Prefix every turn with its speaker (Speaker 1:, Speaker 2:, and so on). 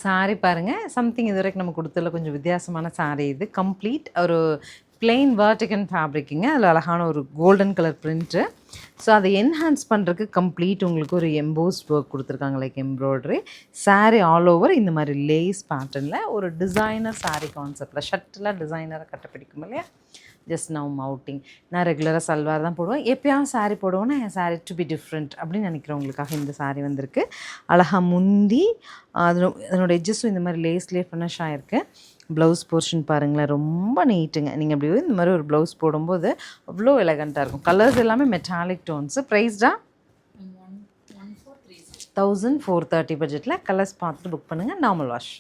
Speaker 1: Sorry பாருங்கள், something இது வரைக்கும் நம்ம கொடுத்ததில் கொஞ்சம் வித்தியாசமான சாரி. இது கம்ப்ளீட் ஒரு பிளெயின் வர்டிகன் ஃபேப்ரிக்குங்க. அதில் அழகான ஒரு கோல்டன் கலர் பிரிண்ட்டு. ஸோ அதை என்ஹான்ஸ் பண்ணுறதுக்கு கம்ப்ளீட் உங்களுக்கு ஒரு எம்போஸ்ட் ஒர்க் கொடுத்துருக்காங்க, like embroidery. Sari all over இந்த மாதிரி லேஸ் பேட்டர்னில் ஒரு டிசைனர் சாரீ கான்செப்டில் ஷர்ட்டில் டிசைனராக கட்ட பிடிக்கும் இல்லையா. ஜஸ்ட் நவ் அவுட்டிங் நான் ரெகுலராக சல்வார் தான் போடுவேன், எப்போயாவது சாரீ போடுவேன்னா என் சாரீ டு பி டிஃப்ரெண்ட் அப்படின்னு நினைக்கிறவங்களுக்காக இந்த சாரீ வந்திருக்கு. அழகாக முந்தி அதனோட எட்ஜஸும் இந்த மாதிரி லேஸ்லேயே ஃபினிஷ் ஆகிருக்கு. ப்ளவுஸ் போர்ஷன் பாருங்களேன், ரொம்ப நீட்டுங்க. நீங்கள் அப்படி இந்த மாதிரி ஒரு ப்ளவுஸ் போடும்போது அவ்வளோ எலகண்ட்டாக இருக்கும். கலர்ஸ் எல்லாமே மெட்டாலிக் டோன்ஸு. ப்ரைஸ்டா 1430 பட்ஜெட்டில். கலர்ஸ் பார்த்துட்டு புக் பண்ணுங்கள். Normal wash.